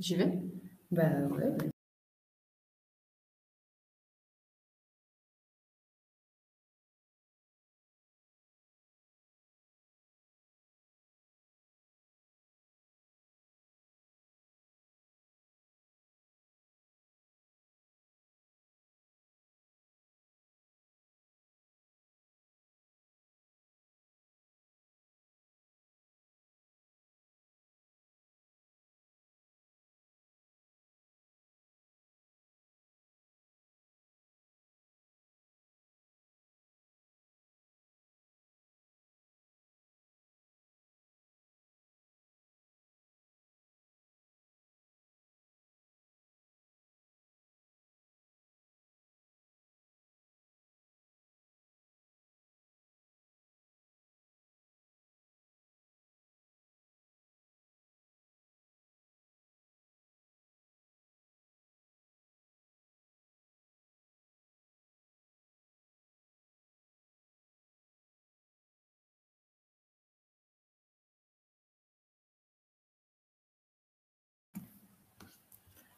J'y vais? Bah ouais.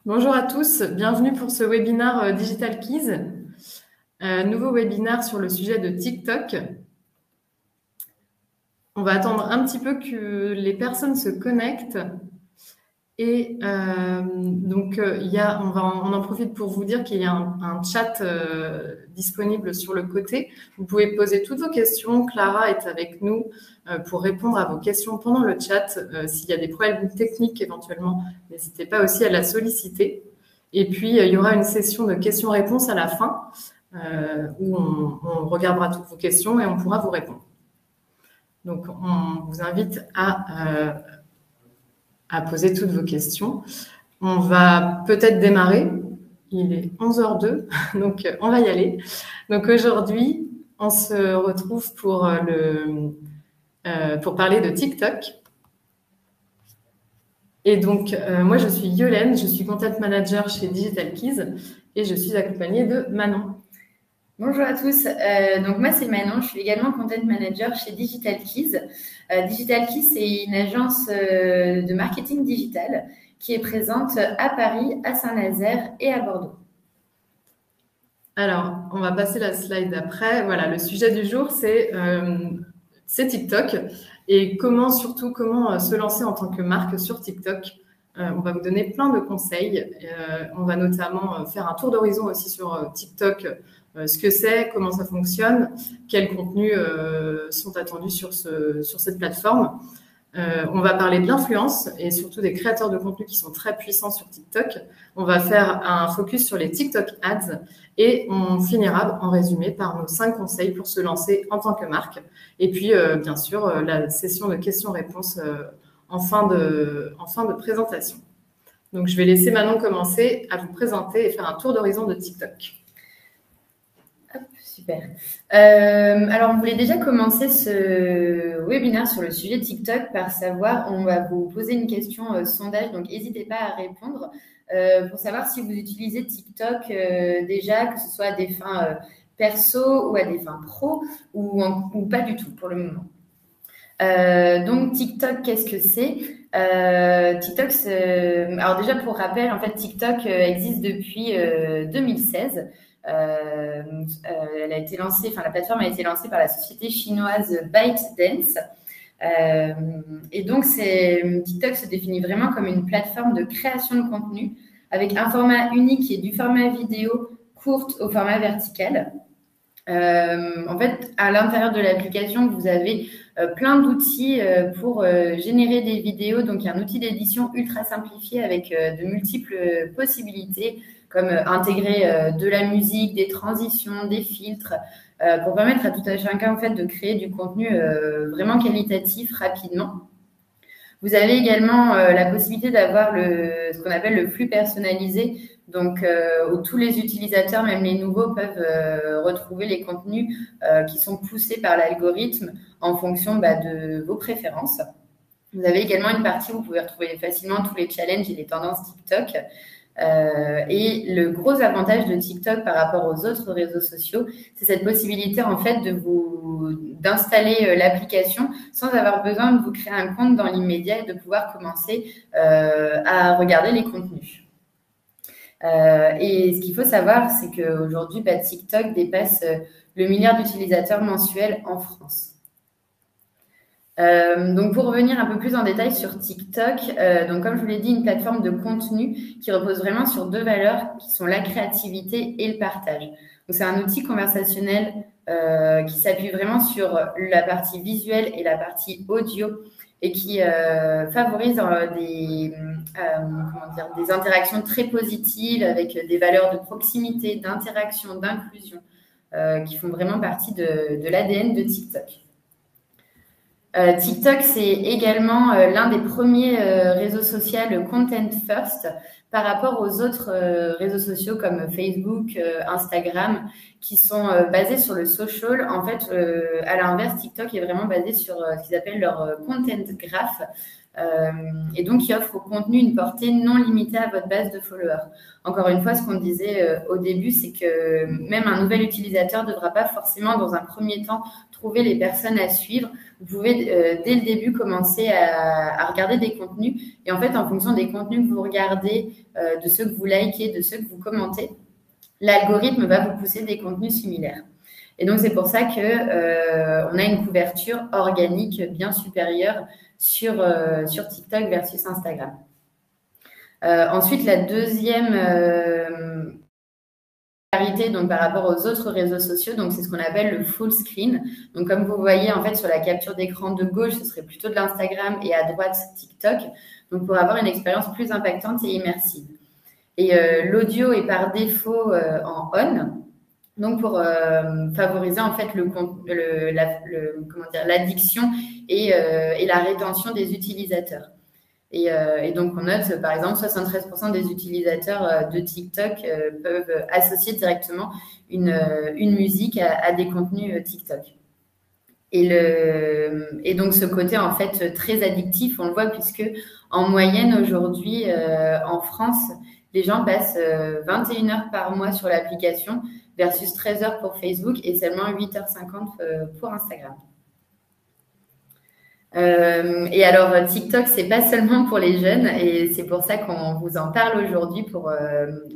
Bonjour à tous, bienvenue pour ce webinaire Digital Keys, nouveau webinaire sur le sujet de TikTok. On va attendre un petit peu que les personnes se connectent et on en profite pour vous dire qu'il y a un chat disponible sur le côté. Vous pouvez poser toutes vos questions. Clara est avec nous pour répondre à vos questions pendant le chat. S'il y a des problèmes techniques éventuellement, n'hésitez pas aussi à la solliciter. Et puis, il y aura une session de questions-réponses à la fin où on regardera toutes vos questions et on pourra vous répondre. Donc, on vous invite à poser toutes vos questions. On va peut-être démarrer. Il est 11h02, donc on va y aller. Donc aujourd'hui, on se retrouve pour parler de TikTok. Et donc, moi, je suis Yolène, je suis Content Manager chez Digital Keys et je suis accompagnée de Manon. Bonjour à tous, donc moi c'est Manon, je suis également Content Manager chez Digital Keys. Digital Keys, c'est une agence de marketing digital qui est présente à Paris, à Saint-Nazaire et à Bordeaux. Alors, on va passer la slide d'après. Voilà, le sujet du jour, c'est TikTok et comment se lancer en tant que marque sur TikTok. On va vous donner plein de conseils. On va notamment faire un tour d'horizon aussi sur TikTok, ce que c'est, comment ça fonctionne, quels contenus sont attendus sur cette plateforme. On va parler de l'influence et surtout des créateurs de contenu qui sont très puissants sur TikTok. On va faire un focus sur les TikTok Ads et on finira en résumé par nos 5 conseils pour se lancer en tant que marque. Et puis, bien sûr, la session de questions-réponses en fin de présentation. Donc, je vais laisser Manon commencer à vous présenter et faire un tour d'horizon de TikTok. Hop, super. Alors, on voulait déjà commencer ce webinaire sur le sujet TikTok par savoir, on va vous poser une question sondage, donc n'hésitez pas à répondre pour savoir si vous utilisez TikTok déjà, que ce soit à des fins perso ou à des fins pro ou pas du tout pour le moment. Donc TikTok, qu'est-ce que c'est? TikTok, alors déjà pour rappel, en fait TikTok existe depuis 2016. Elle a été lancée, la plateforme a été lancée par la société chinoise ByteDance. Et donc TikTok se définit vraiment comme une plateforme de création de contenu avec un format unique qui est du format vidéo courte au format vertical. En fait, à l'intérieur de l'application, vous avez plein d'outils pour générer des vidéos. Donc, il y a un outil d'édition ultra simplifié avec de multiples possibilités, comme intégrer de la musique, des transitions, des filtres, pour permettre à tout un chacun en fait, de créer du contenu vraiment qualitatif rapidement. Vous avez également la possibilité d'avoir ce qu'on appelle le flux personnalisé, donc où tous les utilisateurs, même les nouveaux, peuvent retrouver les contenus qui sont poussés par l'algorithme en fonction de vos préférences. Vous avez également une partie où vous pouvez retrouver facilement tous les challenges et les tendances TikTok. Et le gros avantage de TikTok par rapport aux autres réseaux sociaux, c'est cette possibilité en fait d'installer l'application sans avoir besoin de vous créer un compte dans l'immédiat et de pouvoir commencer à regarder les contenus. Et ce qu'il faut savoir, c'est qu'aujourd'hui, TikTok dépasse le milliard d'utilisateurs mensuels en France. Donc, pour revenir un peu plus en détail sur TikTok, donc comme je vous l'ai dit, une plateforme de contenu qui repose vraiment sur 2 valeurs qui sont la créativité et le partage. Donc, c'est un outil conversationnel qui s'appuie vraiment sur la partie visuelle et la partie audio et qui favorise des interactions très positives avec des valeurs de proximité, d'interaction, d'inclusion qui font vraiment partie de l'ADN de TikTok. TikTok, c'est également l'un des premiers réseaux sociaux content first par rapport aux autres réseaux sociaux comme Facebook, Instagram, qui sont basés sur le social. En fait, à l'inverse, TikTok est vraiment basé sur ce qu'ils appellent leur content graph. Et donc, qui offre au contenu une portée non limitée à votre base de followers. Encore une fois, ce qu'on disait au début, c'est que même un nouvel utilisateur ne devra pas forcément, dans un premier temps, trouver les personnes à suivre. Vous pouvez, dès le début, commencer à regarder des contenus. Et en fait, en fonction des contenus que vous regardez, de ceux que vous likez, de ceux que vous commentez, l'algorithme va vous pousser des contenus similaires. Et donc, c'est pour ça qu'on a une couverture organique bien supérieure sur TikTok versus Instagram. Ensuite, la deuxième particularité donc, par rapport aux autres réseaux sociaux, donc c'est ce qu'on appelle le full screen. Donc, comme vous voyez, en fait, sur la capture d'écran de gauche, ce serait plutôt de l'Instagram et à droite, TikTok. Donc, pour avoir une expérience plus impactante et immersive. Et l'audio est par défaut en on. Donc, pour favoriser en fait l'addiction et la rétention des utilisateurs. Et donc, on note, par exemple, 73% des utilisateurs de TikTok peuvent associer directement une musique à des contenus TikTok. Et donc, ce côté, en fait, très addictif, on le voit puisque, en moyenne, aujourd'hui, en France, les gens passent 21 heures par mois sur l'application versus 13 heures pour Facebook et seulement 8h50 pour Instagram. Et alors, TikTok, c'est pas seulement pour les jeunes et c'est pour ça qu'on vous en parle aujourd'hui pour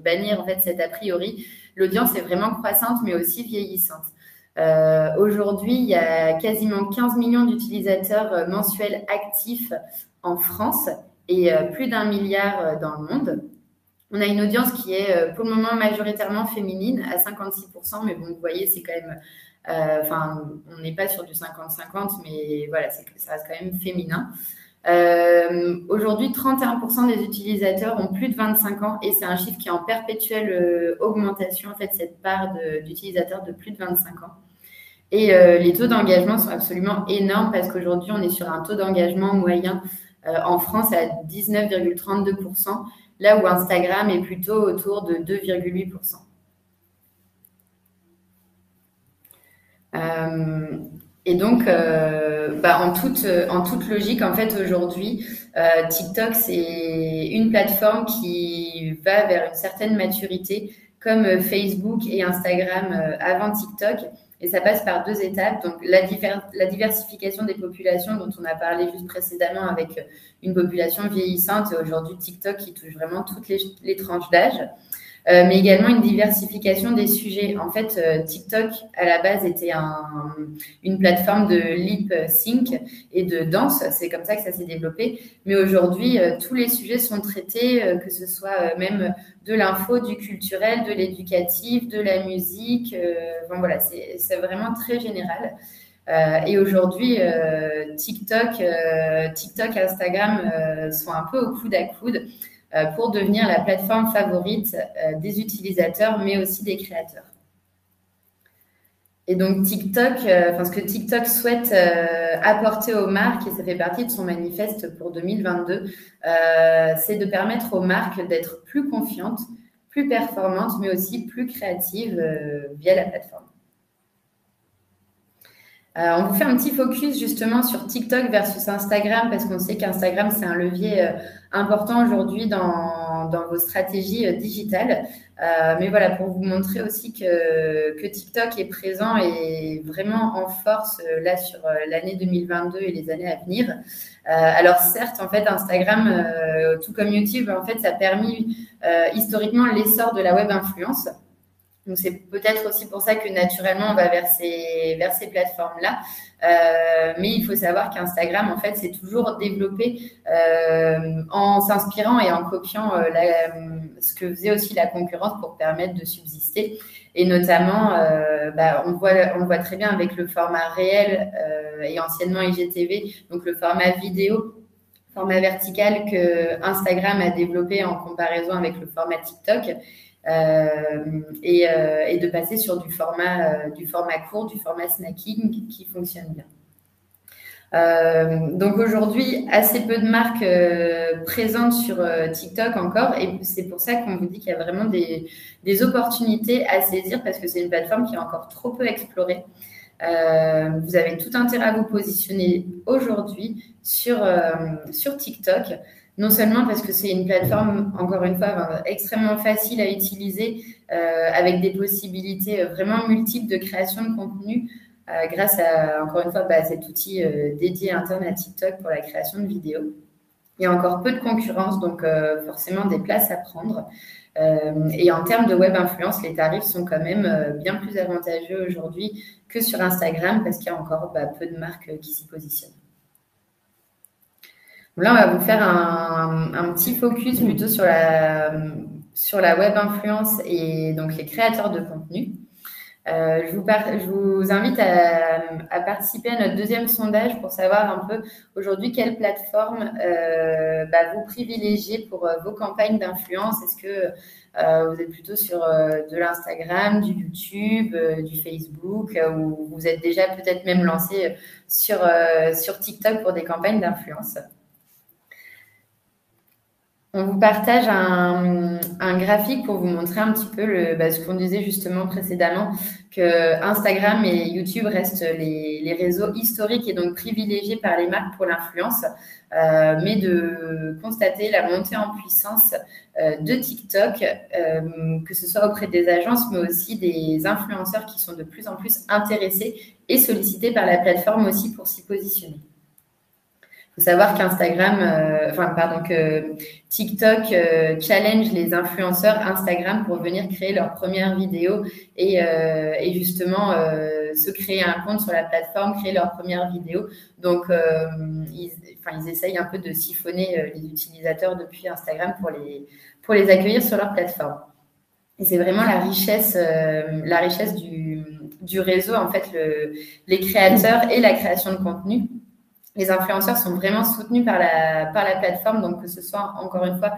bannir en fait cet a priori. L'audience est vraiment croissante mais aussi vieillissante. Aujourd'hui, il y a quasiment 15 millions d'utilisateurs mensuels actifs en France et plus d'1 milliard dans le monde. On a une audience qui est pour le moment majoritairement féminine à 56%, mais bon, vous voyez, c'est quand même, on n'est pas sur du 50-50, mais voilà, ça reste quand même féminin. Aujourd'hui, 31% des utilisateurs ont plus de 25 ans et c'est un chiffre qui est en perpétuelle augmentation, en fait, cette part d'utilisateurs de plus de 25 ans. Et les taux d'engagement sont absolument énormes parce qu'aujourd'hui, on est sur un taux d'engagement moyen en France à 19,32%. Là où Instagram est plutôt autour de 2,8%. Et donc, en toute logique, en fait, aujourd'hui, TikTok, c'est une plateforme qui va vers une certaine maturité, comme Facebook et Instagram avant TikTok. Et ça passe par 2 étapes. Donc, la diversification des populations dont on a parlé juste précédemment avec une population vieillissante. Et aujourd'hui, TikTok qui touche vraiment toutes les tranches d'âge. Mais également une diversification des sujets. En fait, TikTok, à la base, était une plateforme de lip sync et de danse. C'est comme ça que ça s'est développé. Mais aujourd'hui, tous les sujets sont traités, que ce soit même de l'info, du culturel, de l'éducatif, de la musique. Voilà, c'est vraiment très général. Et aujourd'hui, TikTok, Instagram sont un peu au coude à coude pour devenir la plateforme favorite des utilisateurs, mais aussi des créateurs. Et donc TikTok, ce que TikTok souhaite apporter aux marques, et ça fait partie de son manifeste pour 2022, c'est de permettre aux marques d'être plus confiantes, plus performantes, mais aussi plus créatives via la plateforme. On vous fait un petit focus justement sur TikTok versus Instagram parce qu'on sait qu'Instagram, c'est un levier important aujourd'hui dans vos stratégies digitales. Mais voilà, pour vous montrer aussi que TikTok est présent et vraiment en force là sur l'année 2022 et les années à venir. Alors certes, en fait, Instagram, tout comme YouTube, en fait, ça a permis historiquement l'essor de la web influence. Donc, c'est peut-être aussi pour ça que naturellement, on va vers ces plateformes-là. Mais il faut savoir qu'Instagram, en fait, s'est toujours développé en s'inspirant et en copiant ce que faisait aussi la concurrence pour permettre de subsister. Et notamment, on le voit très bien avec le format réel et anciennement IGTV, donc le format vidéo, format vertical que Instagram a développé en comparaison avec le format TikTok. Et de passer sur du format court, du format snacking qui fonctionne bien. Donc aujourd'hui, assez peu de marques présentes sur TikTok encore, et c'est pour ça qu'on vous dit qu'il y a vraiment des opportunités à saisir parce que c'est une plateforme qui est encore trop peu explorée. Vous avez tout intérêt à vous positionner aujourd'hui sur TikTok. Non seulement parce que c'est une plateforme, encore une fois, extrêmement facile à utiliser, avec des possibilités vraiment multiples de création de contenu, grâce à, encore une fois, cet outil dédié interne à TikTok pour la création de vidéos. Il y a encore peu de concurrence, donc forcément des places à prendre. Et en termes de web influence, les tarifs sont quand même bien plus avantageux aujourd'hui que sur Instagram parce qu'il y a encore peu de marques qui s'y positionnent. Là, on va vous faire un petit focus plutôt sur la web influence et donc les créateurs de contenu. Je vous invite à participer à notre deuxième sondage pour savoir un peu aujourd'hui quelle plateforme vous privilégiez pour vos campagnes d'influence. Est-ce que vous êtes plutôt sur de l'Instagram, du YouTube, du Facebook, ou vous êtes déjà peut-être même lancé sur TikTok pour des campagnes d'influence? On vous partage un graphique pour vous montrer un petit peu ce qu'on disait justement précédemment, que Instagram et YouTube restent les réseaux historiques et donc privilégiés par les marques pour l'influence, mais de constater la montée en puissance de TikTok, que ce soit auprès des agences, mais aussi des influenceurs qui sont de plus en plus intéressés et sollicités par la plateforme aussi pour s'y positionner. Il faut savoir que TikTok challenge les influenceurs Instagram pour venir créer leurs premières vidéos et justement se créer un compte sur la plateforme, créer leurs premières vidéos. Donc, ils essayent un peu de siphonner les utilisateurs depuis Instagram pour les accueillir sur leur plateforme. Et c'est vraiment la richesse du réseau, en fait, les créateurs et la création de contenu. Les influenceurs sont vraiment soutenus par la plateforme, donc que ce soit, encore une fois,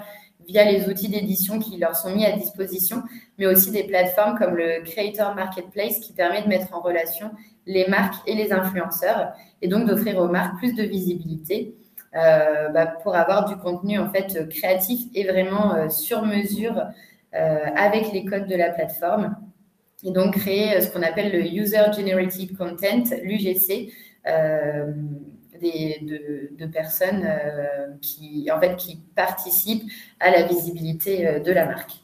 via les outils d'édition qui leur sont mis à disposition, mais aussi des plateformes comme le Creator Marketplace qui permet de mettre en relation les marques et les influenceurs et donc d'offrir aux marques plus de visibilité pour avoir du contenu en fait créatif et vraiment sur mesure avec les codes de la plateforme. Et donc créer ce qu'on appelle le User Generated Content, l'UGC, de personnes qui participent à la visibilité de la marque.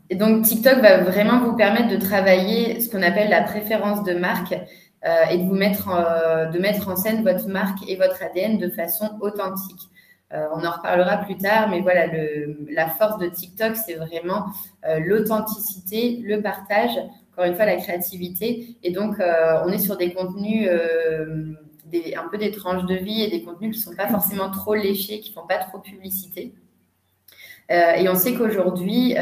Et donc, TikTok va vraiment vous permettre de travailler ce qu'on appelle la préférence de marque et de mettre en scène votre marque et votre ADN de façon authentique. On en reparlera plus tard, mais voilà, la force de TikTok, c'est vraiment l'authenticité, le partage, encore une fois, la créativité. Et donc, on est sur des contenus, un peu des tranches de vie et des contenus qui ne sont pas forcément trop léchés, qui ne font pas trop publicité. Et on sait qu'aujourd'hui,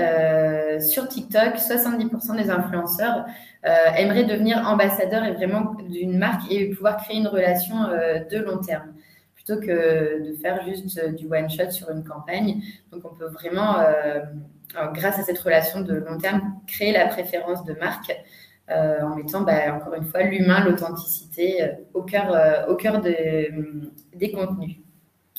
sur TikTok, 70% des influenceurs aimeraient devenir ambassadeurs et vraiment d'une marque et pouvoir créer une relation de long terme, plutôt que de faire juste du one-shot sur une campagne. Donc, on peut vraiment, grâce à cette relation de long terme, créer la préférence de marque en mettant, encore une fois, l'humain, l'authenticité au cœur des contenus.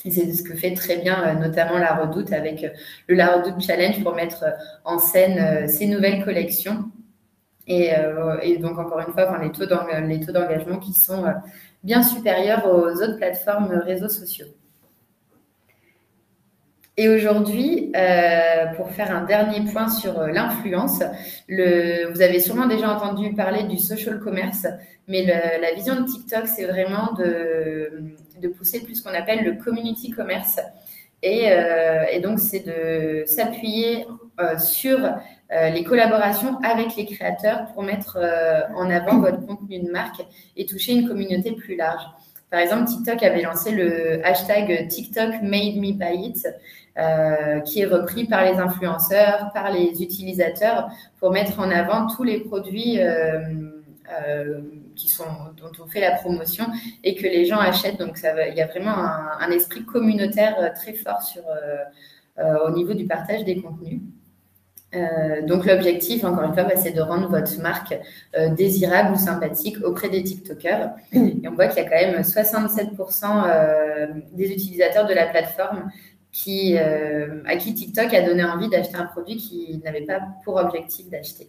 Et c'est ce que fait très bien notamment La Redoute avec le La Redoute Challenge pour mettre en scène ses nouvelles collections Et donc, encore une fois, les taux d'engagement qui sont bien supérieurs aux autres plateformes réseaux sociaux. Et aujourd'hui, pour faire un dernier point sur l'influence, vous avez sûrement déjà entendu parler du social commerce, mais la vision de TikTok, c'est vraiment de pousser plus ce qu'on appelle le community commerce. Et donc, c'est de s'appuyer sur les collaborations avec les créateurs pour mettre en avant votre contenu de marque et toucher une communauté plus large. Par exemple, TikTok avait lancé le hashtag TikTok Made Me Buy It, qui est repris par les influenceurs, par les utilisateurs, pour mettre en avant tous les produits dont on fait la promotion et que les gens achètent. Donc, il y a vraiment un esprit communautaire très fort au niveau du partage des contenus. Donc, l'objectif, encore une fois, c'est de rendre votre marque désirable ou sympathique auprès des TikTokers. Et on voit qu'il y a quand même 67% des utilisateurs de la plateforme à qui TikTok a donné envie d'acheter un produit qu'ils n'avaient pas pour objectif d'acheter.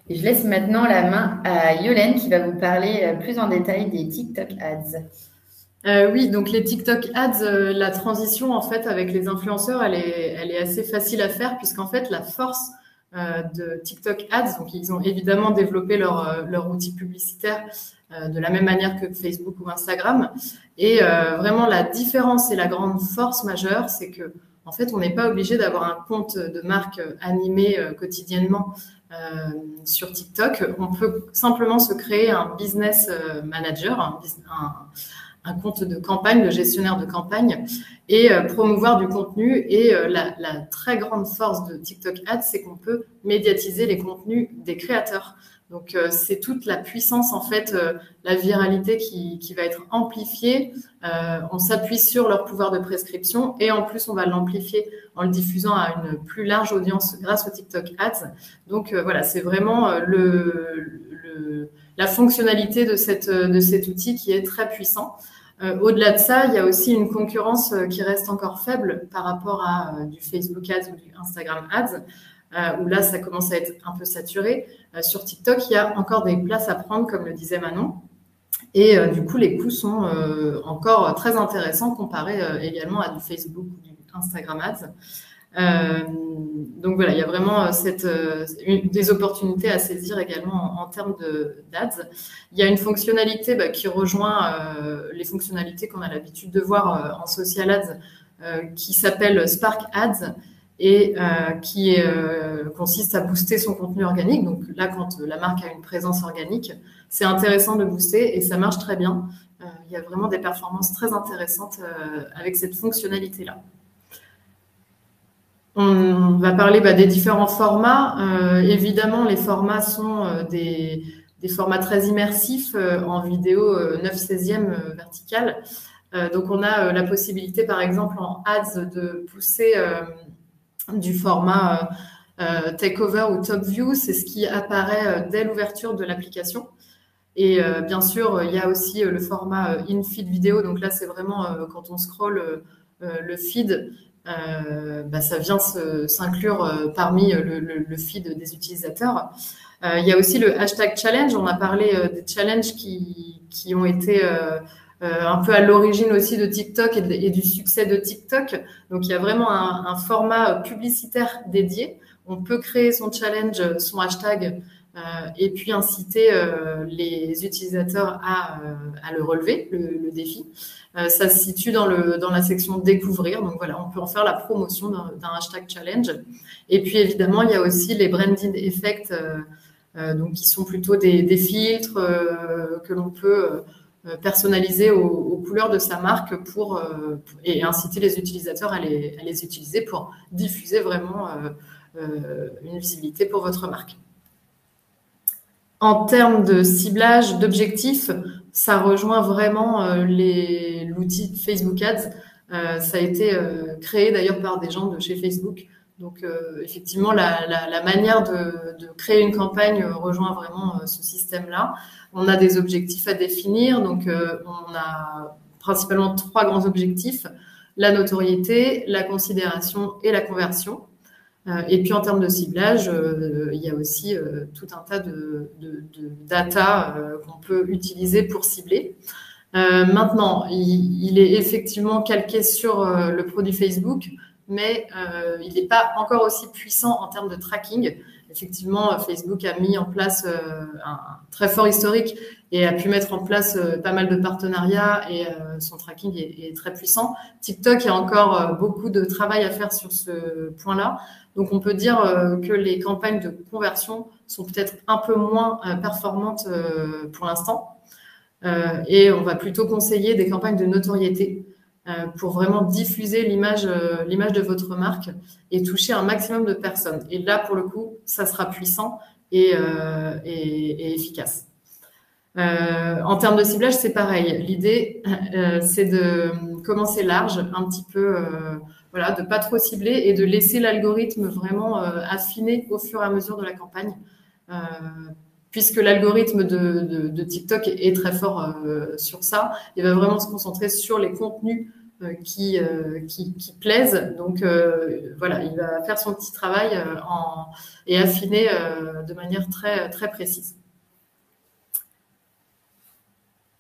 Et je laisse maintenant la main à Yolène qui va vous parler plus en détail des TikTok Ads. Oui, donc les TikTok Ads, la transition en fait avec les influenceurs, elle est assez facile à faire puisqu'en fait la force de TikTok Ads, donc ils ont évidemment développé leur outil publicitaire de la même manière que Facebook ou Instagram. Et vraiment la différence et la grande force majeure, c'est que en fait on n'est pas obligé d'avoir un compte de marque animé quotidiennement sur TikTok. On peut simplement se créer un business manager, un compte de campagne, de gestionnaire de campagne et promouvoir du contenu. Et la très grande force de TikTok Ads, c'est qu'on peut médiatiser les contenus des créateurs. Donc, c'est toute la puissance, en fait, la viralité qui va être amplifiée. On s'appuie sur leur pouvoir de prescription et en plus, on va l'amplifier en le diffusant à une plus large audience grâce au TikTok Ads. Donc, voilà, c'est vraiment la fonctionnalité de cet outil qui est très puissant. Au-delà de ça, il y a aussi une concurrence qui reste encore faible par rapport à du Facebook Ads ou du Instagram Ads, où là, ça commence à être un peu saturé. Sur TikTok, il y a encore des places à prendre, comme le disait Manon. Et du coup, les coûts sont encore très intéressants comparés également à du Facebook ou du Instagram Ads. Donc voilà, il y a vraiment des opportunités à saisir également en termes d'ads. Il y a une fonctionnalité qui rejoint les fonctionnalités qu'on a l'habitude de voir en social ads qui s'appelle Spark Ads et qui consiste à booster son contenu organique. Donc là, quand la marque a une présence organique, c'est intéressant de booster et ça marche très bien. Il y a vraiment des performances très intéressantes avec cette fonctionnalité-là. On va parler des différents formats. Évidemment, les formats sont des formats très immersifs en vidéo 9/16e verticale. Donc, on a la possibilité, par exemple, en ads, de pousser du format takeover ou top view. C'est ce qui apparaît dès l'ouverture de l'application. Et bien sûr, il y a aussi le format in-feed vidéo. Donc là, c'est vraiment quand on scrolle le feed, ça vient s'inclure parmi le feed des utilisateurs. Il y a aussi le hashtag challenge. On a parlé des challenges qui ont été un peu à l'origine aussi de TikTok et du succès de TikTok. Donc, il y a vraiment un format publicitaire dédié. On peut créer son challenge, son hashtag, et puis inciter les utilisateurs à le relever, le défi. Ça se situe dans la section découvrir. Donc voilà, on peut en faire la promotion d'un hashtag challenge. Et puis évidemment, il y a aussi les branding effects, donc qui sont plutôt des filtres que l'on peut personnaliser aux couleurs de sa marque et inciter les utilisateurs à les utiliser pour diffuser vraiment une visibilité pour votre marque. En termes de ciblage, d'objectifs, ça rejoint vraiment l'outil Facebook Ads. Ça a été créé d'ailleurs par des gens de chez Facebook. Donc, effectivement, la manière de créer une campagne rejoint vraiment ce système-là. On a des objectifs à définir. Donc, on a principalement 3 grands objectifs: la notoriété, la considération et la conversion. Et puis en termes de ciblage, il y a aussi tout un tas de data qu'on peut utiliser pour cibler. Maintenant, il est effectivement calqué sur le produit Facebook, mais il n'est pas encore aussi puissant en termes de tracking. Effectivement, Facebook a mis en place un très fort historique et a pu mettre en place pas mal de partenariats et son tracking est très puissant. TikTok, il y a encore beaucoup de travail à faire sur ce point-là. Donc, on peut dire que les campagnes de conversion sont peut-être un peu moins performantes pour l'instant. Et on va plutôt conseiller des campagnes de notoriété pour vraiment diffuser l'image de votre marque et toucher un maximum de personnes. Et là, pour le coup, ça sera puissant et efficace. En termes de ciblage, c'est pareil. L'idée, c'est de commencer large, un petit peu, voilà, de pas trop cibler et de laisser l'algorithme vraiment affiner au fur et à mesure de la campagne. Puisque l'algorithme de TikTok est très fort sur ça, il va vraiment se concentrer sur les contenus qui plaisent. Donc voilà, il va faire son petit travail et affiner de manière très, très précise.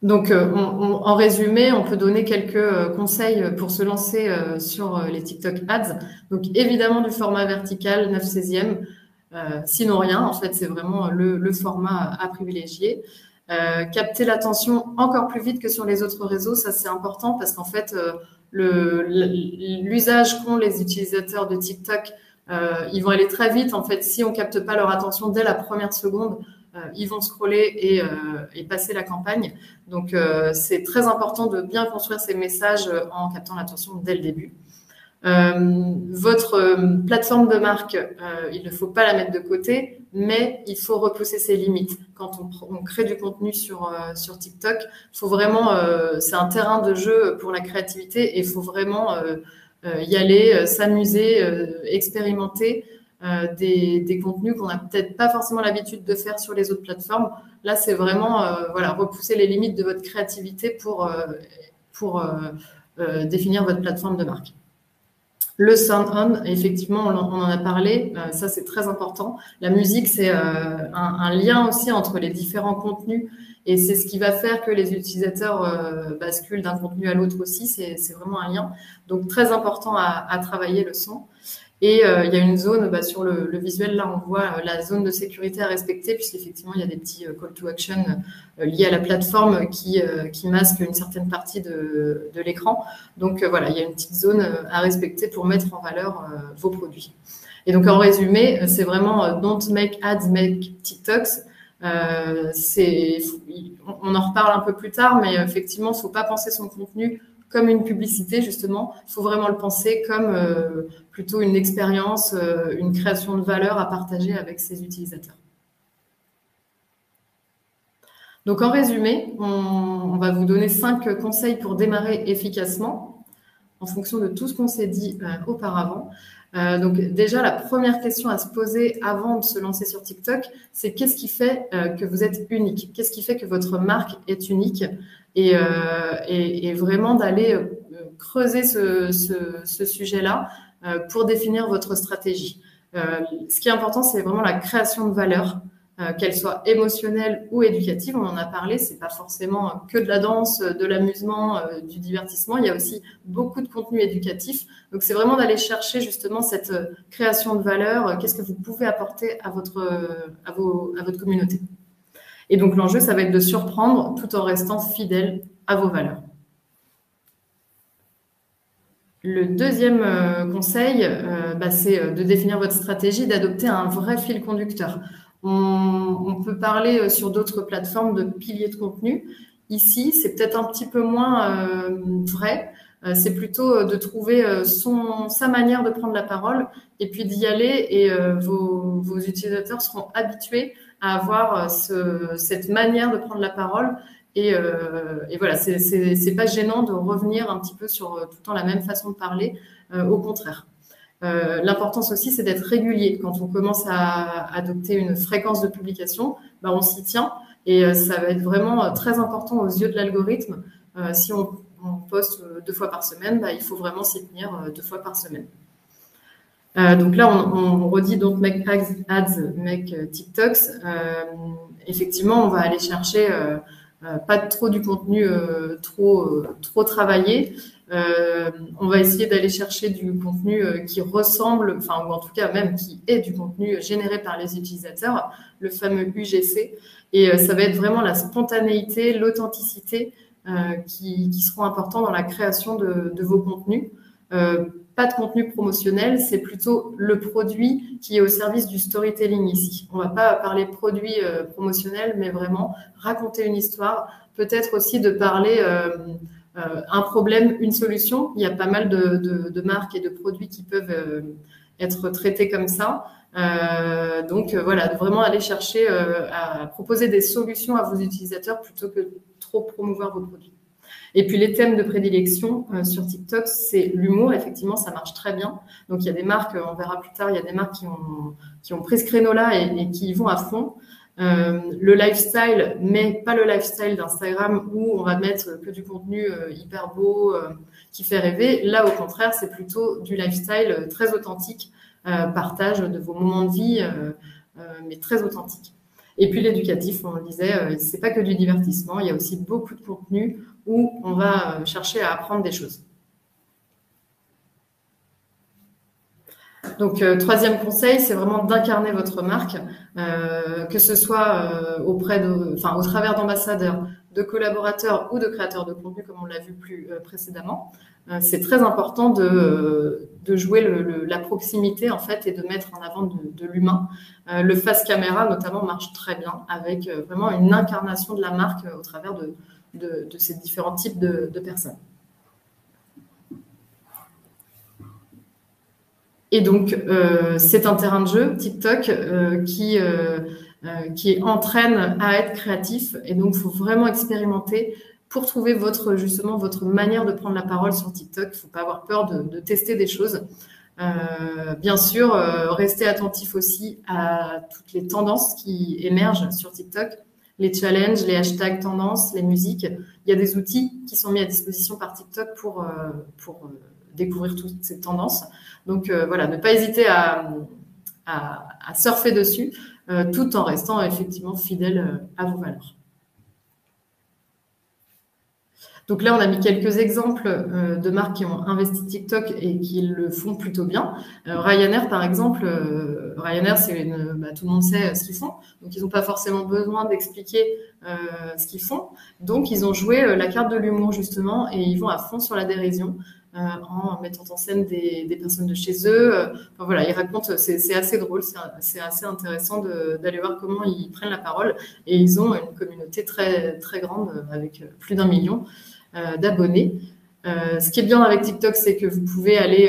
Donc, en résumé, on peut donner quelques conseils pour se lancer sur les TikTok Ads. Donc, évidemment, du format vertical, 9/16e. Sinon rien, en fait, c'est vraiment le format à privilégier. Capter l'attention encore plus vite que sur les autres réseaux, ça c'est important parce qu'en fait, l'usage qu'ont les utilisateurs de TikTok, ils vont aller très vite. En fait, si on capte pas leur attention dès la première seconde, ils vont scroller et passer la campagne. Donc, c'est très important de bien construire ces messages en captant l'attention dès le début. Votre plateforme de marque, il ne faut pas la mettre de côté, mais il faut repousser ses limites. Quand on crée du contenu sur TikTok, faut vraiment, c'est un terrain de jeu pour la créativité et il faut vraiment y aller, s'amuser, expérimenter des contenus qu'on n'a peut-être pas forcément l'habitude de faire sur les autres plateformes. Là, c'est vraiment voilà, repousser les limites de votre créativité pour définir votre plateforme de marque. Le sound-on, effectivement, on en a parlé, ça c'est très important. La musique, c'est un lien aussi entre les différents contenus et c'est ce qui va faire que les utilisateurs basculent d'un contenu à l'autre aussi, c'est vraiment un lien. Donc très important à travailler le son. Et il y a une zone sur le visuel, là on voit la zone de sécurité à respecter puisqu'effectivement il y a des petits call to action liés à la plateforme qui masquent une certaine partie de l'écran. Donc voilà, il y a une petite zone à respecter pour mettre en valeur vos produits. Et donc en résumé, c'est vraiment don't make ads, make TikToks. On en reparle un peu plus tard, mais effectivement, il ne faut pas penser son contenu comme une publicité, justement. Il faut vraiment le penser comme plutôt une expérience, une création de valeur à partager avec ses utilisateurs. Donc, en résumé, on va vous donner 5 conseils pour démarrer efficacement en fonction de tout ce qu'on s'est dit auparavant. Donc, déjà, la première question à se poser avant de se lancer sur TikTok, c'est qu'est-ce qui fait que vous êtes unique? Qu'est-ce qui fait que votre marque est unique? Et vraiment d'aller creuser ce sujet-là pour définir votre stratégie. Ce qui est important, c'est vraiment la création de valeur, qu'elle soit émotionnelle ou éducative. On en a parlé, c'est pas forcément que de la danse, de l'amusement, du divertissement. Il y a aussi beaucoup de contenu éducatif. Donc, c'est vraiment d'aller chercher justement cette création de valeur. Qu'est-ce que vous pouvez apporter à votre communauté? Et donc, l'enjeu, ça va être de surprendre tout en restant fidèle à vos valeurs. Le deuxième conseil, c'est de définir votre stratégie, d'adopter un vrai fil conducteur. On peut parler sur d'autres plateformes de piliers de contenu. Ici, c'est peut-être un petit peu moins vrai. C'est plutôt de trouver sa manière de prendre la parole et puis d'y aller et vos utilisateurs seront habitués à avoir cette manière de prendre la parole et voilà, c'est pas gênant de revenir un petit peu sur tout le temps la même façon de parler, au contraire. L'importance aussi, c'est d'être régulier. Quand on commence à adopter une fréquence de publication, on s'y tient et ça va être vraiment très important aux yeux de l'algorithme. Si on poste 2 fois par semaine, il faut vraiment s'y tenir 2 fois par semaine. Donc là, on redit donc make ads, make TikToks. Effectivement, on va aller chercher pas trop du contenu trop travaillé. On va essayer d'aller chercher du contenu qui ressemble, enfin ou en tout cas même qui est du contenu généré par les utilisateurs, le fameux UGC. Et ça va être vraiment la spontanéité, l'authenticité qui seront importants dans la création de vos contenus. Pas de contenu promotionnel, c'est plutôt le produit qui est au service du storytelling ici. On va pas parler produit promotionnel, mais vraiment raconter une histoire, peut-être aussi de parler un problème, une solution. Il y a pas mal de marques et de produits qui peuvent être traités comme ça. Donc voilà, de vraiment aller chercher à proposer des solutions à vos utilisateurs plutôt que trop promouvoir vos produits. Et puis les thèmes de prédilection sur TikTok, c'est l'humour. Effectivement, ça marche très bien. Donc il y a des marques, on verra plus tard, il y a des marques qui ont pris ce créneau-là et qui y vont à fond. Le lifestyle, mais pas le lifestyle d'Instagram où on va mettre que du contenu hyper beau qui fait rêver. Là, au contraire, c'est plutôt du lifestyle très authentique, partage de vos moments de vie, mais très authentique. Et puis l'éducatif, on le disait, c'est pas que du divertissement, il y a aussi beaucoup de contenu où on va chercher à apprendre des choses. Donc, troisième conseil, c'est vraiment d'incarner votre marque, que ce soit au travers d'ambassadeurs, de collaborateurs ou de créateurs de contenu, comme on l'a vu plus précédemment. C'est très important de jouer la proximité en fait et de mettre en avant de l'humain. Le face caméra notamment marche très bien avec vraiment une incarnation de la marque au travers de ces différents types de personnes. Et donc, c'est un terrain de jeu, TikTok, qui entraîne à être créatif. Et donc, il faut vraiment expérimenter pour trouver votre manière de prendre la parole sur TikTok. Il ne faut pas avoir peur de tester des choses. Bien sûr, restez attentif aussi à toutes les tendances qui émergent sur TikTok, les challenges, les hashtags tendances, les musiques. Il y a des outils qui sont mis à disposition par TikTok pour découvrir toutes ces tendances. Donc voilà, ne pas hésiter à surfer dessus tout en restant effectivement fidèle à vos valeurs. Donc là, on a mis quelques exemples de marques qui ont investi TikTok et qui le font plutôt bien. Ryanair, par exemple, Ryanair, tout le monde sait ce qu'ils font. Donc, ils n'ont pas forcément besoin d'expliquer ce qu'ils font. Donc, ils ont joué la carte de l'humour, justement, et ils vont à fond sur la dérision en mettant en scène des personnes de chez eux. Enfin, voilà, ils racontent, c'est assez drôle, c'est assez intéressant d'aller voir comment ils prennent la parole. Et ils ont une communauté très, très grande avec plus d'1 million d'abonnés. Ce qui est bien avec TikTok, c'est que vous pouvez aller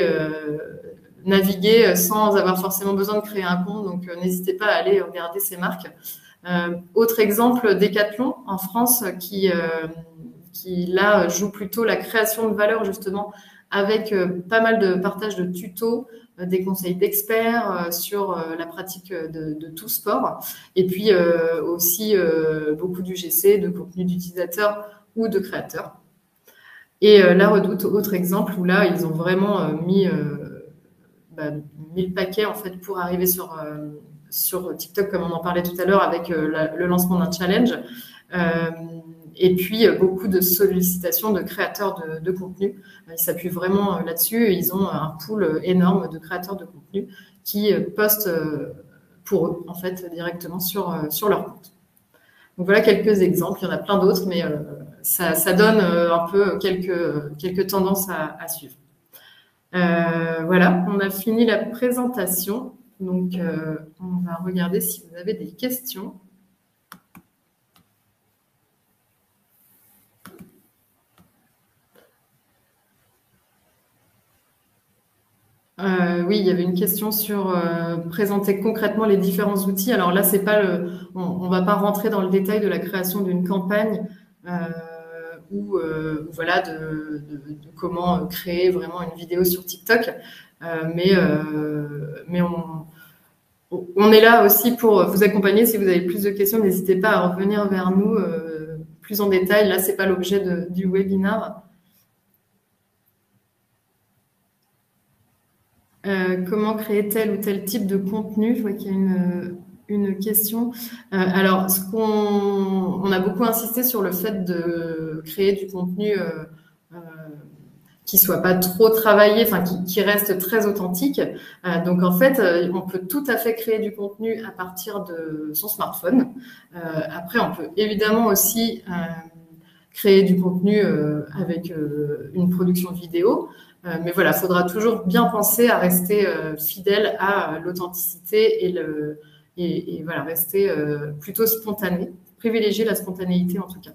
naviguer sans avoir forcément besoin de créer un compte. Donc, n'hésitez pas à aller regarder ces marques. Autre exemple, Decathlon en France qui là joue plutôt la création de valeur justement avec pas mal de partage de tutos, des conseils d'experts sur la pratique de tout sport et puis aussi beaucoup d'UGC, de contenu d'utilisateurs ou de créateurs. Et La Redoute, autre exemple où là, ils ont vraiment mis le paquet en fait pour arriver sur TikTok, comme on en parlait tout à l'heure, avec le lancement d'un challenge. Et puis, beaucoup de sollicitations de créateurs de contenu. Ils s'appuient vraiment là-dessus. Ils ont un pool énorme de créateurs de contenu qui postent pour eux, en fait, directement sur leur compte. Donc voilà quelques exemples. Il y en a plein d'autres, mais ça donne un peu quelques tendances à suivre. Voilà, on a fini la présentation. Donc, on va regarder si vous avez des questions. Oui, il y avait une question sur présenter concrètement les différents outils. Alors là, c'est pas on va pas rentrer dans le détail de la création d'une campagne ou voilà de comment créer vraiment une vidéo sur TikTok, mais on est là aussi pour vous accompagner. Si vous avez plus de questions, n'hésitez pas à revenir vers nous plus en détail. Là, c'est pas l'objet du webinaire. Comment créer tel ou tel type de contenu? Je vois qu'il y a une question. Alors, on a beaucoup insisté sur le fait de créer du contenu euh, qui soit pas trop travaillé, enfin qui reste très authentique. Donc en fait, on peut tout à fait créer du contenu à partir de son smartphone. Après, on peut évidemment aussi créer du contenu avec une production vidéo. Mais voilà, il faudra toujours bien penser à rester fidèle à l'authenticité et voilà, rester plutôt spontané, privilégier la spontanéité en tout cas.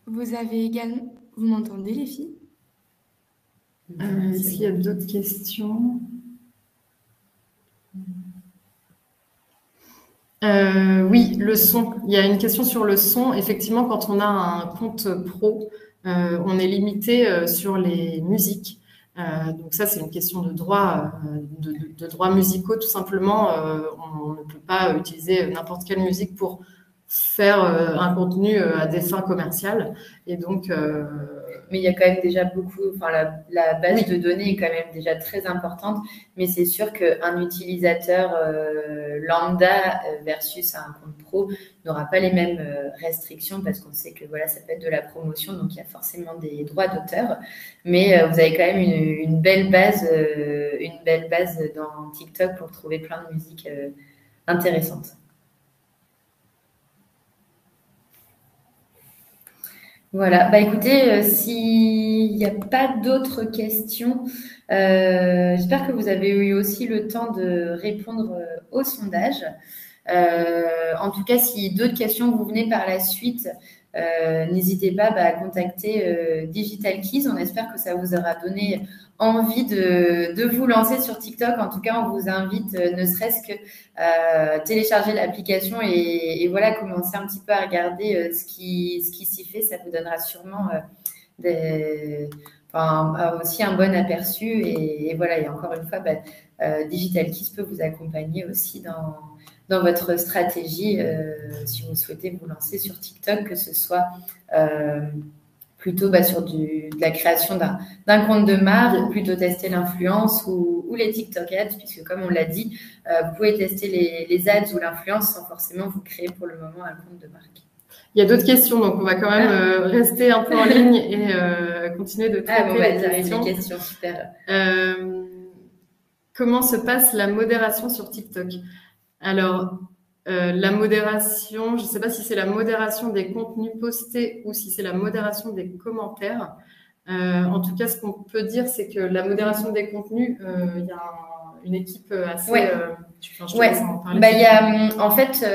Vous avez également... Vous m'entendez, les filles? Est-ce qu'il y a d'autres questions? Oui, le son. Il y a une question sur le son. Effectivement, quand on a un compte pro, on est limité sur les musiques. Donc ça, c'est une question de droit, de droits musicaux, tout simplement. On ne peut pas utiliser n'importe quelle musique pour faire un contenu à des fins commerciales. Et donc, mais il y a quand même déjà beaucoup, enfin la base de données est quand même déjà très importante, mais c'est sûr qu'un utilisateur lambda versus un compte pro n'aura pas les mêmes restrictions parce qu'on sait que voilà, ça peut être de la promotion, donc il y a forcément des droits d'auteur, mais vous avez quand même une belle base dans TikTok pour trouver plein de musiques intéressantes. Voilà, bah écoutez, s'il n'y a pas d'autres questions, j'espère que vous avez eu aussi le temps de répondre au sondage. En tout cas, si d'autres questions vous venaient par la suite, n'hésitez pas à contacter Digital Keys. On espère que ça vous aura donné envie de vous lancer sur TikTok. En tout cas, on vous invite ne serait-ce que télécharger l'application et voilà, commencer un petit peu à regarder ce qui s'y fait. Ça vous donnera sûrement aussi un bon aperçu. Et voilà, et encore une fois, Digital Keys peut vous accompagner aussi dans votre stratégie si vous souhaitez vous lancer sur TikTok, que ce soit plutôt sur de la création d'un compte de marque, ou plutôt tester l'influence ou les TikTok ads, puisque comme on l'a dit, vous pouvez tester les ads ou l'influence sans forcément vous créer pour le moment un compte de marque. Il y a d'autres questions, donc on va quand même rester un peu en ligne et continuer de traiter les questions. Super. Comment se passe la modération sur TikTok? Alors, la modération, je ne sais pas si c'est la modération des contenus postés ou si c'est la modération des commentaires. En tout cas, ce qu'on peut dire, c'est que la modération des contenus, il y a une équipe assez... En fait,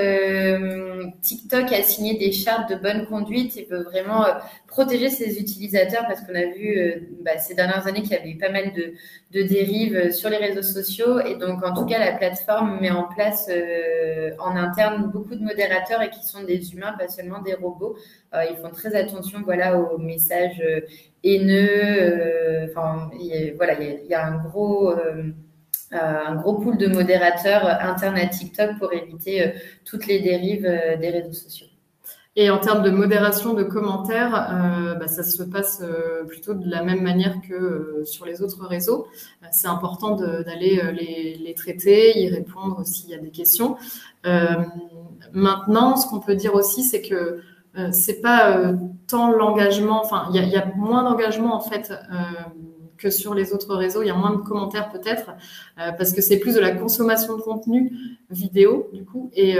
TikTok a signé des chartes de bonne conduite et veut vraiment protéger ses utilisateurs parce qu'on a vu ces dernières années qu'il y avait eu pas mal de dérives sur les réseaux sociaux. Et donc, en tout cas, la plateforme met en place en interne beaucoup de modérateurs et qui sont des humains, pas seulement des robots. Ils font très attention aux messages haineux. Il y a un gros pool de modérateurs internes à TikTok pour éviter toutes les dérives des réseaux sociaux. Et en termes de modération de commentaires, ça se passe plutôt de la même manière que sur les autres réseaux. C'est important d'aller les traiter, y répondre s'il y a des questions. Maintenant, ce qu'on peut dire aussi, c'est que c'est pas tant l'engagement, enfin, il y a moins d'engagement en fait que sur les autres réseaux. Il y a moins de commentaires peut-être parce que c'est plus de la consommation de contenu vidéo du coup et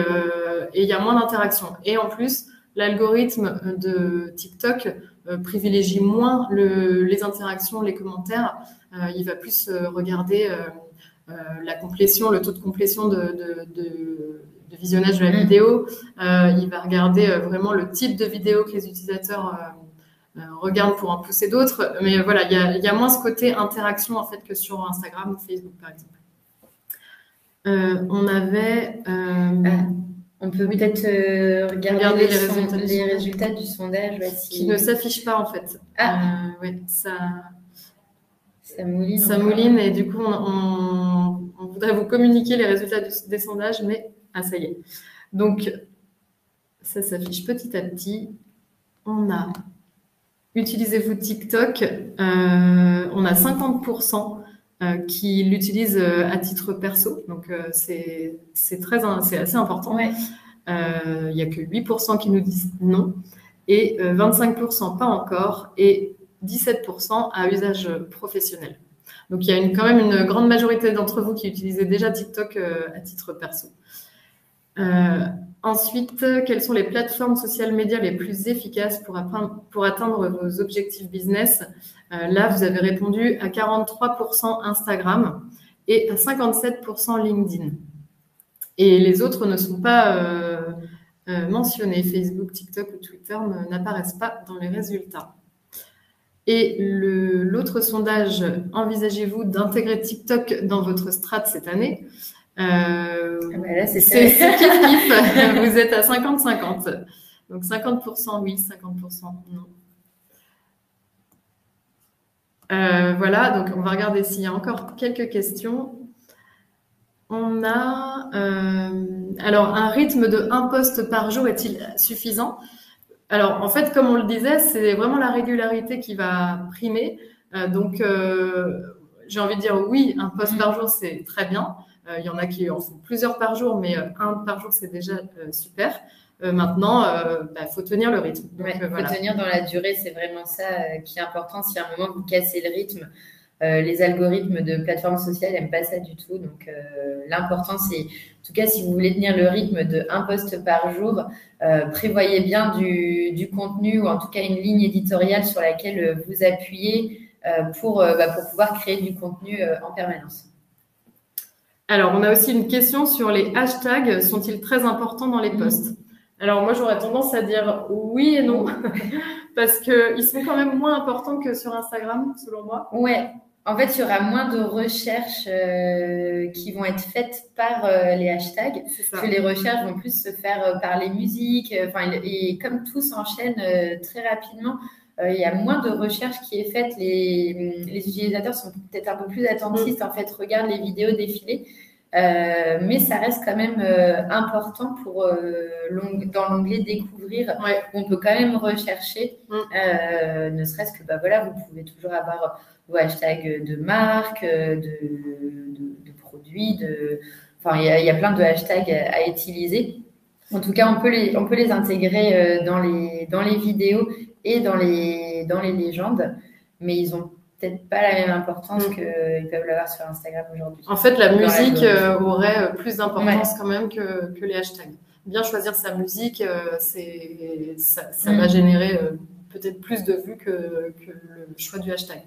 il y a moins d'interaction. Et en plus, l'algorithme de TikTok privilégie moins les interactions, les commentaires. Il va plus regarder la complétion, le taux de complétion de visionnage de la vidéo. Il va regarder vraiment le type de vidéo que les utilisateurs regardent pour en pousser d'autres. Mais voilà, il y a moins ce côté interaction en fait que sur Instagram ou Facebook par exemple. On avait... On peut peut-être regarder les résultats du sondage. Qui ne s'affichent pas en fait. Ça mouline et du coup, on voudrait vous communiquer les résultats des sondages, mais ça y est. Donc, ça s'affiche petit à petit. On a utilisez-vous TikTok? On a 50% qui l'utilisent à titre perso, donc c'est assez important. Ouais. Il n'y a que 8% qui nous disent non, et 25% pas encore, et 17% à usage professionnel. Donc il y a quand même une grande majorité d'entre vous qui utilisaient déjà TikTok à titre perso. Ensuite, quelles sont les plateformes social médias les plus efficaces pour atteindre vos objectifs business? Là, vous avez répondu à 43% Instagram et à 57% LinkedIn. Et les autres ne sont pas mentionnés. Facebook, TikTok ou Twitter n'apparaissent pas dans les résultats. Et l'autre sondage, envisagez-vous d'intégrer TikTok dans votre strat cette année? Là, c'est kiff-kiff. Vous êtes à 50-50. Donc 50% oui, 50% non. Voilà, donc on va regarder s'il y a encore quelques questions. On a... alors, un rythme de 1 post par jour est-il suffisant? Alors, en fait, comme on le disait, c'est vraiment la régularité qui va primer. Donc, j'ai envie de dire oui, 1 post par jour, c'est très bien. Il y en a qui en font plusieurs par jour, mais 1 par jour, c'est déjà super. Maintenant, faut tenir le rythme. Donc, faut tenir dans la durée, c'est vraiment ça qui est important. Si à un moment, vous cassez le rythme, les algorithmes de plateformes sociales n'aiment pas ça du tout. Donc, l'important, c'est, en tout cas, si vous voulez tenir le rythme de 1 post par jour, prévoyez bien du contenu ou en tout cas une ligne éditoriale sur laquelle vous appuyez pour pouvoir créer du contenu en permanence. Alors, on a aussi une question sur les hashtags. Sont-ils très importants dans les posts? Alors, moi, j'aurais tendance à dire oui et non, parce qu'ils sont quand même moins importants que sur Instagram, selon moi. Ouais. En fait, il y aura moins de recherches qui vont être faites par les hashtags. Parce que les recherches vont plus se faire par les musiques. Et comme tout s'enchaîne très rapidement, il y a moins de recherches qui est faite. Les utilisateurs sont peut-être un peu plus attentistes, en fait, regardent les vidéos défiler. Mais ça reste quand même important pour dans l'onglet découvrir, où on peut quand même rechercher, ne serait-ce que vous pouvez toujours avoir vos hashtags de marque, de produits, il y a plein de hashtags à utiliser. En tout cas, on peut les intégrer dans les vidéos et dans les légendes, mais ils ont peut-être pas la même importance qu'ils peuvent l'avoir sur Instagram aujourd'hui. En fait, la musique aurait plus d'importance quand même que les hashtags. Bien choisir sa musique, ça va générer peut-être plus de vues que le choix du hashtag.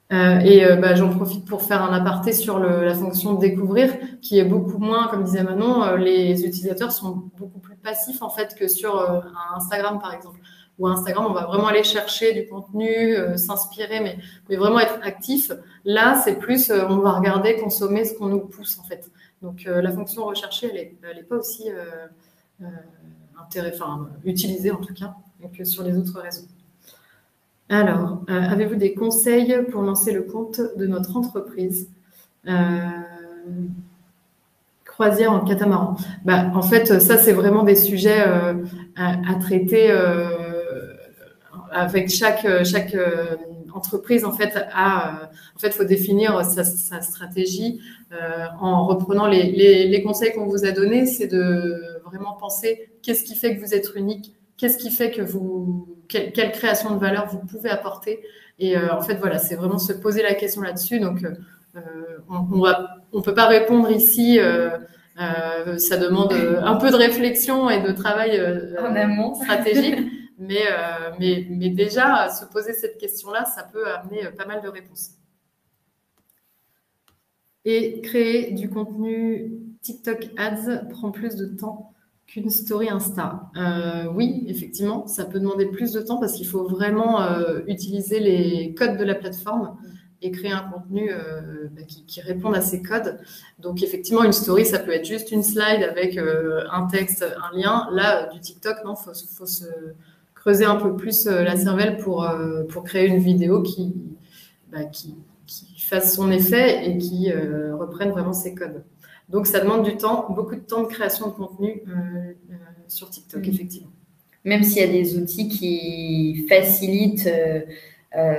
J'en profite pour faire un aparté sur la fonction de découvrir, qui est beaucoup moins, comme disait Manon, les utilisateurs sont beaucoup plus passifs en fait que sur un Instagram par exemple. Ou Instagram, on va vraiment aller chercher du contenu, s'inspirer, mais vraiment être actif. Là, c'est plus, on va regarder, consommer ce qu'on nous pousse en fait. Donc la fonction recherchée, elle est pas aussi utilisée en tout cas que sur les autres réseaux. Alors, avez-vous des conseils pour lancer le compte de notre entreprise? Croisière en catamaran. En fait, ça, c'est vraiment des sujets à traiter avec chaque entreprise. En fait, faut définir sa stratégie en reprenant les conseils qu'on vous a donnés. C'est de vraiment penser qu'est-ce qui fait que vous êtes unique, qu'est-ce qui fait que quelle création de valeur vous pouvez apporter. Et en fait, voilà, c'est vraiment se poser la question là-dessus. Donc, on peut pas répondre ici. Ça demande un peu de réflexion et de travail en amont stratégique. Mais déjà, se poser cette question-là, ça peut amener pas mal de réponses. Et créer du contenu TikTok Ads prend plus de temps qu'une story Insta. Oui, effectivement, ça peut demander plus de temps parce qu'il faut vraiment utiliser les codes de la plateforme et créer un contenu qui réponde à ces codes. Donc, effectivement, une story, ça peut être juste une slide avec un texte, un lien. Là, du TikTok, non, faut se creuser un peu plus la cervelle pour créer une vidéo qui fasse son effet et qui reprenne vraiment ses codes. Donc, ça demande du temps, beaucoup de temps de création de contenu sur TikTok, effectivement. même s'il y a des outils qui facilitent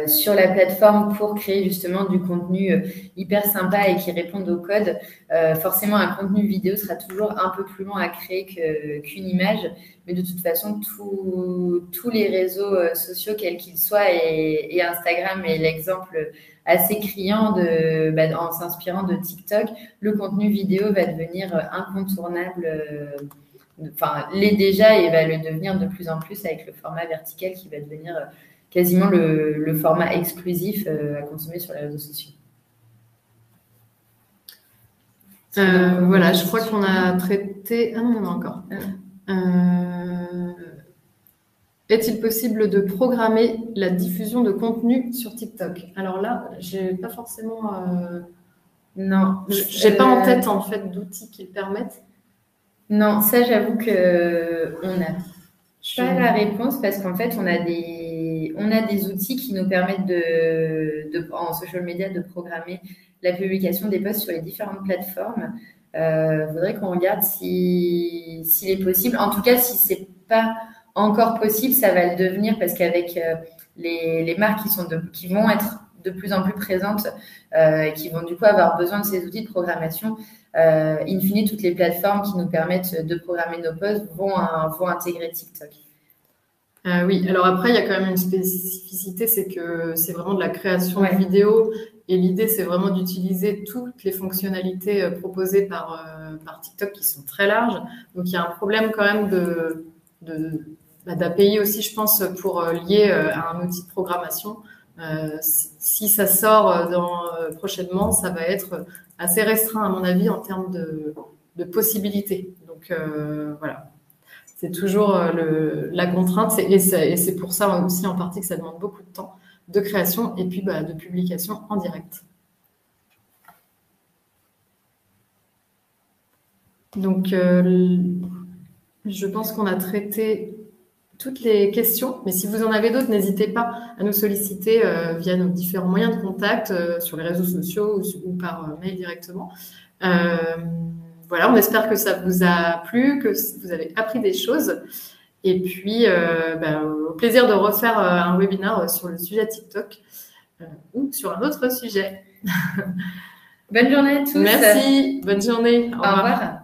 sur la plateforme pour créer justement du contenu hyper sympa et qui répondent au code, forcément un contenu vidéo sera toujours un peu plus long à créer qu'une image, mais de toute façon tous les réseaux sociaux quels qu'ils soient et Instagram est l'exemple assez criant en s'inspirant de TikTok, le contenu vidéo va devenir incontournable, enfin l'est déjà et va le devenir de plus en plus avec le format vertical qui va devenir quasiment le format exclusif à consommer sur les réseaux sociaux. Voilà, je crois qu'on a traité... Ah non, non, encore. Est-il possible de programmer la diffusion de contenu sur TikTok? Alors là, j'ai pas forcément... Non. J'ai pas en tête, en fait, d'outils qui le permettent. Non, ça, j'avoue qu'on n'a pas la réponse parce qu'en fait, on a des outils qui nous permettent en social media de programmer la publication des posts sur les différentes plateformes. Faudrait qu'on regarde s'il est possible. En tout cas, si c'est pas encore possible, ça va le devenir parce qu'avec les marques qui vont être de plus en plus présentes et qui vont du coup avoir besoin de ces outils de programmation, in fine, toutes les plateformes qui nous permettent de programmer nos posts vont intégrer TikTok. Oui, alors après, il y a quand même une spécificité, c'est que c'est vraiment de la création de vidéos et l'idée, c'est vraiment d'utiliser toutes les fonctionnalités proposées par TikTok qui sont très larges. Donc, il y a un problème quand même d'API aussi, je pense, pour lier à un outil de programmation. Si ça sort prochainement, ça va être assez restreint, à mon avis, en termes de possibilités. Donc, voilà. C'est toujours la contrainte et c'est pour ça aussi en partie que ça demande beaucoup de temps de création et puis de publication en direct. Donc, je pense qu'on a traité toutes les questions, mais si vous en avez d'autres, n'hésitez pas à nous solliciter via nos différents moyens de contact sur les réseaux sociaux ou par mail directement. Voilà, on espère que ça vous a plu, que vous avez appris des choses. Et puis, au plaisir de refaire un webinaire sur le sujet TikTok ou sur un autre sujet. Bonne journée à tous. Merci, bonne journée. Au revoir.